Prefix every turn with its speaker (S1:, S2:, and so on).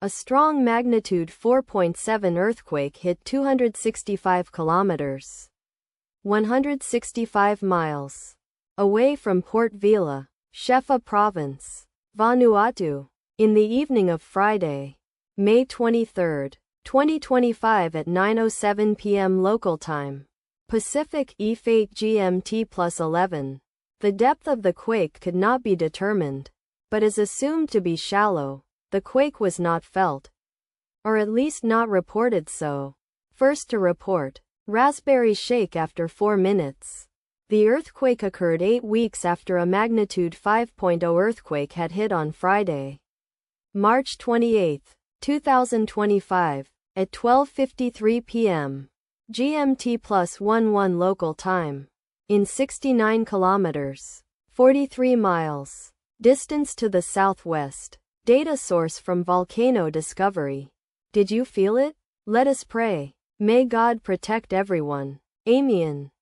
S1: A strong magnitude 4.7 earthquake hit 265 kilometers, 165 miles, away from Port Vila, Shefa Province, Vanuatu, in the evening of Friday, May 23, 2025 at 9:07 p.m. local time, Pacific E8 GMT +11. The depth of the quake could not be determined, but is assumed to be shallow. The quake was not felt, or at least not reported so. First to report, Raspberry shake after 4 minutes. The earthquake occurred 8 weeks after a magnitude 5.0 earthquake had hit on Friday, March 28, 2025, at 12:53 p.m. GMT +11 local time, in 69 kilometers, 43 miles, distance to the southwest. Data source from Volcano Discovery. Did you feel it? Let us pray. May God protect everyone. Amen.